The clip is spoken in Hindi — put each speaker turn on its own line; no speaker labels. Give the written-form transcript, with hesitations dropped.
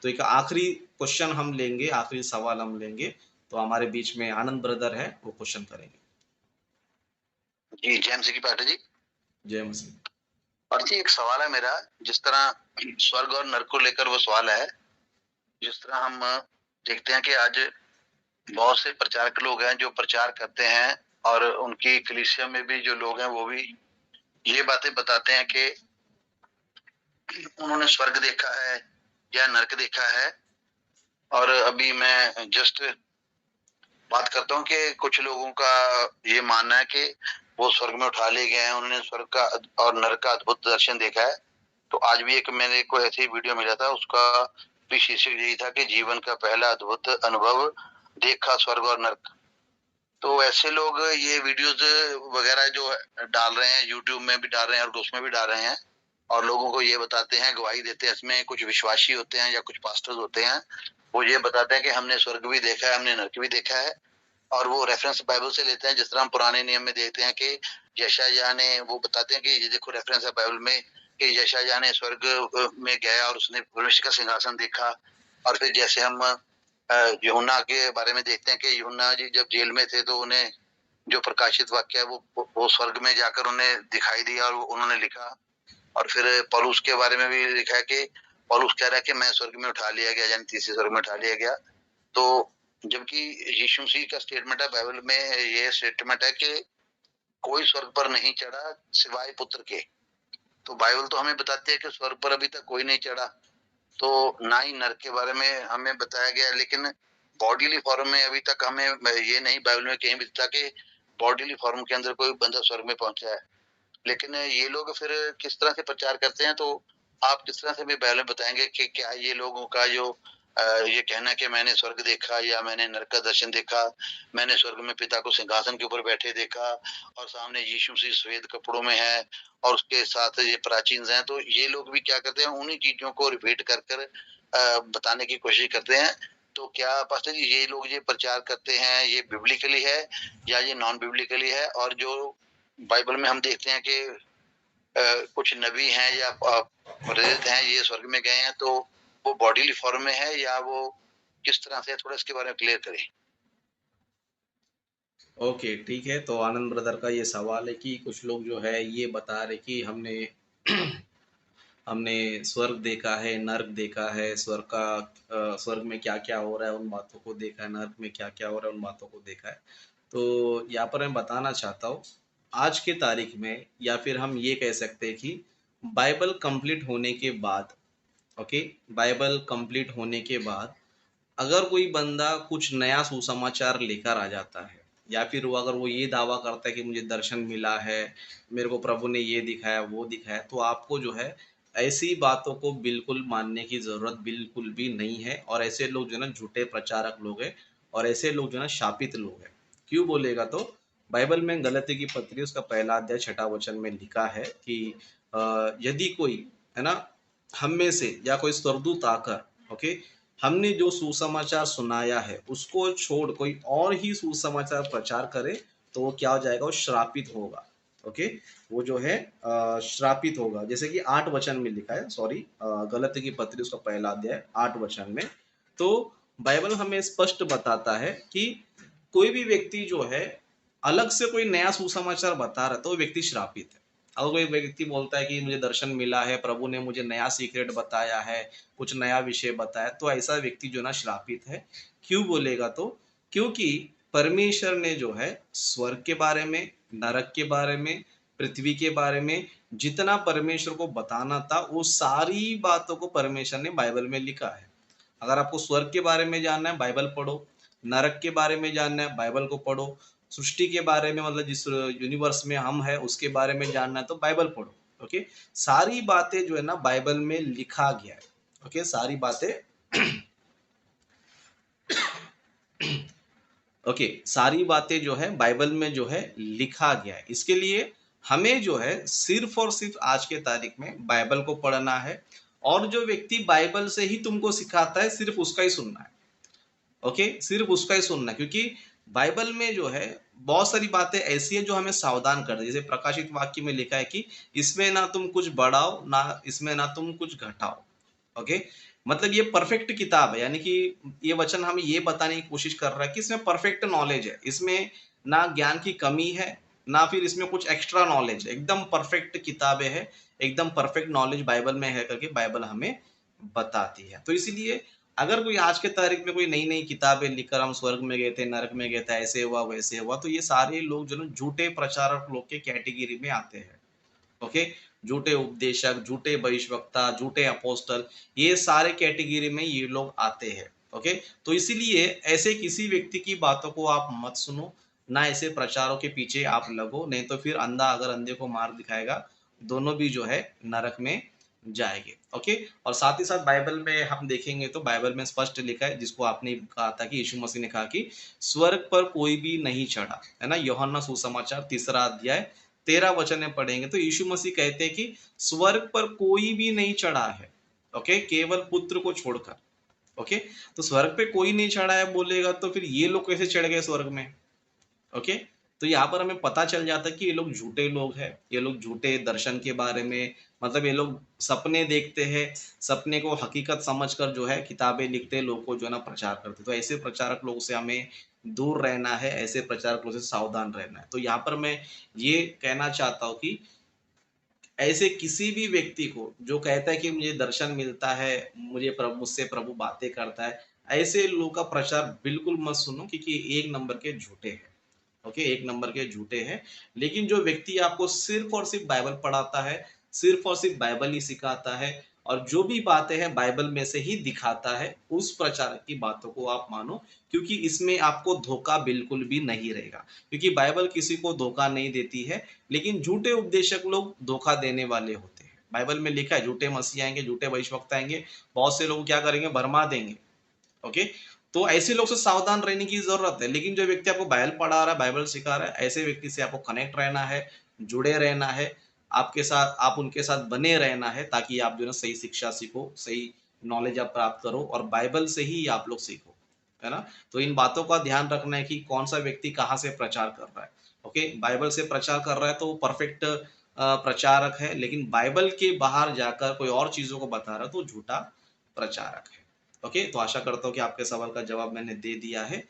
तो एक आखिरी क्वेश्चन हम लेंगे, आखिरी सवाल हम लेंगे, तो हमारे बीच में आनंद ब्रदर है, वो क्वेश्चन करेंगे।
जी, जय मसीह की पाठक जी।
जय मसीह।
और जी एक सवाल है मेरा, जिस तरह स्वर्ग और नरक को लेकर वो सवाल है, जिस तरह हम देखते हैं कि आज बहुत से प्रचारक लोग हैं जो प्रचार करते हैं और उनकी कलीसिया में भी जो लोग हैं वो भी ये बातें बताते हैं कि उन्होंने स्वर्ग देखा है या नरक देखा है। और अभी मैं जस्ट बात करता हूँ कि कुछ लोगों का ये मानना है कि वो स्वर्ग में उठा ले गए हैं, उन्होंने स्वर्ग का और नरक का अद्भुत दर्शन देखा है। तो आज भी एक मेरे को ऐसी वीडियो मिला था, उसका भी शीर्षक यही था कि जीवन का पहला अद्भुत अनुभव, देखा स्वर्ग और नरक। तो ऐसे लोग ये वीडियोस वगैरह जो डाल रहे हैं, यूट्यूब में भी डाल रहे हैं और उसमें भी डाल रहे हैं, और लोगों को ये बताते हैं, गवाही देते हैं। इसमें कुछ विश्वासी होते हैं या कुछ पास्टर्स होते हैं, वो ये बताते हैं कि हमने स्वर्ग भी देखा है, हमने नरक भी देखा है। और वो रेफरेंस बाइबल से लेते हैं, जिस तरह हम पुराने नियम में देखते हैं कि यशायाह ने, वो बताते हैं कि ये देखो रेफरेंस है बाइबल में कि यशायाह ने स्वर्ग में गया और उसने परमेश्वर का सिंहासन देखा। और फिर जैसे हम यूहन्ना के बारे में देखते हैं कि यूहन्ना जी जब जेल में थे तो उन्हें जो प्रकाशित वाक्य है वो स्वर्ग में जाकर उन्हें दिखाई दिया और उन्होंने लिखा। और फिर पौलुस के बारे में भी लिखा है कि पौलुस कह रहा है कि मैं स्वर्ग में उठा लिया गया, यानी तीसरे स्वर्ग में उठा लिया गया। तो जबकि यीशु मसीह का स्टेटमेंट है बाइबल में, ये स्टेटमेंट है कि कोई स्वर्ग पर नहीं चढ़ा सिवाय पुत्र के। तो बाइबल तो हमें बताती है कि स्वर्ग पर अभी तक कोई नहीं चढ़ा, तो ना ही नरक के बारे में हमें बताया गया। लेकिन बॉडीली फॉर्म में अभी तक हमें ये नहीं बाइबल में कहीं भी दिखता कि बॉडीली फॉर्म के अंदर कोई बंदा स्वर्ग में पहुंचा है। लेकिन ये लोग फिर किस तरह से प्रचार करते हैं, तो आप किस तरह से हमें बाइबल में बताएंगे कि क्या ये लोगों का जो ये कहना कि मैंने स्वर्ग देखा या मैंने नरक का दर्शन देखा, मैंने स्वर्ग में पिता को सिंहासन के ऊपर बैठे देखा और सामने यीशु मसीह श्वेत कपड़ों में है और उसके साथ ये प्राचीन हैं, तो ये लोग भी क्या करते हैं, उन्हीं चीजों को रिपीट कर कर बताने की कोशिश करते हैं। तो क्या पास्टर जी ये लोग ये प्रचार करते हैं, ये बिब्लिकली है या ये नॉन बिब्लिकली है? और जो बाइबल में हम देखते हैं कि कुछ नबी हैं या प्रेरित हैं, ये स्वर्ग में गए हैं, तो वो बॉडीली फॉर्म में है या वो किस तरह से, थोड़ा इसके बारे में क्लियर करें।
ओके, ठीक है। तो आनंद ब्रदर का ये सवाल है कि कुछ लोग जो है ये बता रहे कि हमने हमने स्वर्ग देखा है, नर्क देखा है, स्वर्ग में क्या-क्या हो रहा है उन बातों को देखा है, नर्क में क्या-क्या हो रहा है उन बातों को देखा है। तो यहाँ पर मैं बताना चाहता हूँ, आज के तारीख में या फिर हम ये कह सकते हैं कि बाइबल कंप्लीट होने के बाद, ओके, बाइबल कंप्लीट होने के बाद अगर कोई बंदा कुछ नया सुसमाचार लेकर आ जाता है या फिर वो अगर वो ये दावा करता है कि मुझे दर्शन मिला है, मेरे को प्रभु ने ये दिखाया वो दिखाया, तो आपको जो है ऐसी बातों को बिल्कुल मानने की ज़रूरत बिल्कुल भी नहीं है। और ऐसे लोग जो है ना झूठे प्रचारक लोग हैं और ऐसे लोग जो है ना शापित लोग हैं। क्यों बोलेगा तो बाइबल में गलती की पत्री उसका पहला अध्याय 6 वचन में लिखा है कि यदि कोई है ना हम में से या कोई स्वर्गदूत आकर, ओके, हमने जो सुसमाचार सुनाया है उसको छोड़ कोई और ही सुसमाचार प्रचार करे तो वो क्या हो जाएगा, वो श्रापित होगा। ओके, वो जो है श्रापित होगा। जैसे कि 8 वचन में लिखा है, सॉरी, गलती की पत्री उसका पहला अध्याय 8 वचन में। तो बाइबल हमें स्पष्ट बताता है कि कोई भी व्यक्ति जो है अलग से कोई नया सुसमाचार बता रहा है तो वो व्यक्ति श्रापित है। अगर कोई व्यक्ति बोलता है कि मुझे दर्शन मिला है, प्रभु ने मुझे नया सीक्रेट बताया है, कुछ नया विषय बताया, तो ऐसा व्यक्ति जो ना श्रापित है। क्यों बोलेगा तो क्योंकि परमेश्वर ने जो है स्वर्ग के बारे में, नरक के बारे में, पृथ्वी के बारे में जितना परमेश्वर को बताना था वो सारी बातों को परमेश्वर ने बाइबल में लिखा है। अगर आपको स्वर्ग के बारे में जानना है बाइबल पढ़ो, नरक के बारे में जानना है बाइबल को पढ़ो, सृष्टि के बारे में मतलब जिस यूनिवर्स में हम है उसके बारे में जानना है तो बाइबल पढ़ो। ओके, सारी बातें जो है ना बाइबल में लिखा गया है। ओके, सारी बातें ओके, सारी बातें जो है बाइबल में जो है लिखा गया है। इसके लिए हमें जो है सिर्फ और सिर्फ आज के तारीख में बाइबल को पढ़ना है और जो व्यक्ति बाइबल से ही तुमको सिखाता है सिर्फ उसका ही सुनना है। ओके, सिर्फ उसका ही सुनना है, क्योंकि बाइबल में जो है बहुत सारी बातें ऐसी है जो हमें सावधान कर दे। जैसे प्रकाशित वाक्य में लिखा है कि इसमें ना तुम कुछ बढ़ाओ ना इसमें ना तुम कुछ घटाओ। ओके, मतलब ये परफेक्ट किताब है, यानी कि ये वचन हमें ये बताने की कोशिश कर रहा है कि इसमें परफेक्ट नॉलेज है, इसमें ना ज्ञान की कमी है, ना फिर इसमें कुछ एक्स्ट्रा नॉलेज है, एकदम परफेक्ट किताबें है, एकदम परफेक्ट नॉलेज बाइबल में है करके बाइबल हमें बताती है। तो इसीलिए अगर कोई आज के तारीख में कोई नई-नई किताबें लिखकर हम स्वर्ग में गए थे, नरक में गए थे, ऐसे हुआ, वैसे हुआ, तो ये सारे लोग जो ना झूठे प्रचारक लोग के कैटेगरी में आते हैं। ओके, झूठे उपदेशक, झूठे भविष्यवक्ता, झूठे अपोस्टल, ये सारे कैटेगरी में ये लोग आते हैं। ओके, तो इसीलिए ऐसे किसी व्यक्ति की बातों को आप मत सुनो, ना ऐसे प्रचारों के पीछे आप लगो, नहीं तो फिर अंधा अगर अंधे को मार दिखाएगा, दोनों भी जो है नरक में जाएंगे। ओके, और साथ ही साथ बाइबल में हम देखेंगे तो बाइबल में स्पष्ट लिखा है, जिसको आपने कहा था कि यीशु मसीह ने कहा कि स्वर्ग पर कोई भी नहीं चढ़ा, है ना? यूहन्ना सुसमाचार 3 अध्याय 13 वचन में पढ़ेंगे तो यीशु मसीह कहते हैं कि स्वर्ग पर कोई भी नहीं चढ़ा है, ओके, केवल पुत्र को छोड़कर। ओके, तो स्वर्ग पे कोई नहीं चढ़ा है बोलेगा तो फिर ये लोग कैसे चढ़ गए स्वर्ग में? ओके, तो यहाँ पर हमें पता चल जाता है कि ये लोग झूठे लोग हैं, ये लोग झूठे दर्शन के बारे में, मतलब ये लोग सपने देखते हैं, सपने को हकीकत समझकर जो है किताबें लिखते हैं, लोग को जो है ना प्रचार करते हैं। तो ऐसे प्रचारक लोगों से हमें दूर रहना है, ऐसे प्रचारक लोगों से सावधान रहना है। तो यहाँ पर मैं ये कहना चाहता हूँ कि ऐसे किसी भी व्यक्ति को जो कहता है कि मुझे दर्शन मिलता है, मुझे प्रभु मुझसे प्रभु बातें करता है, ऐसे लोगों का प्रचार बिल्कुल मत सुनो क्योंकि एक नंबर के झूठे हैं। ओके, एक नंबर के झूठे हैं। लेकिन जो व्यक्ति आपको सिर्फ और सिर्फ बाइबल पढ़ाता है, सिर्फ और सिर्फ बाइबल ही सिखाता है और जो भी बातें हैं बाइबल में से ही दिखाता है, उस प्रचारक की बातों को आप मानो, क्योंकि इसमें आपको धोखा बिल्कुल भी नहीं रहेगा, क्योंकि बाइबल किसी को धोखा नहीं देती है, लेकिन झूठे उपदेशक लोग धोखा देने वाले होते हैं। बाइबल में लिखा है झूठे मसीह आएंगे, झूठे भविष्यवक्ता आएंगे, बहुत से लोग क्या करेंगे, भरमा देंगे। ओके, तो ऐसे लोग से सावधान रहने की जरूरत है। लेकिन जो व्यक्ति आपको बाइबल पढ़ा रहा है, बाइबल सिखा रहा है, ऐसे व्यक्ति से आपको कनेक्ट रहना है, जुड़े रहना है, आपके साथ आप उनके साथ बने रहना है, ताकि आप जो है सही शिक्षा सीखो, सही नॉलेज आप प्राप्त करो और बाइबल से ही आप लोग सीखो, है ना? तो इन बातों का ध्यान रखना है कि कौन सा व्यक्ति कहाँ से प्रचार कर रहा है। ओके, बाइबल से प्रचार कर रहा है तो वो परफेक्ट प्रचारक है, लेकिन बाइबल के बाहर जाकर कोई और चीजों को बता रहा है तो झूठा प्रचारक है। ओके, तो आशा करता हूँ कि आपके सवाल का जवाब मैंने दे दिया है।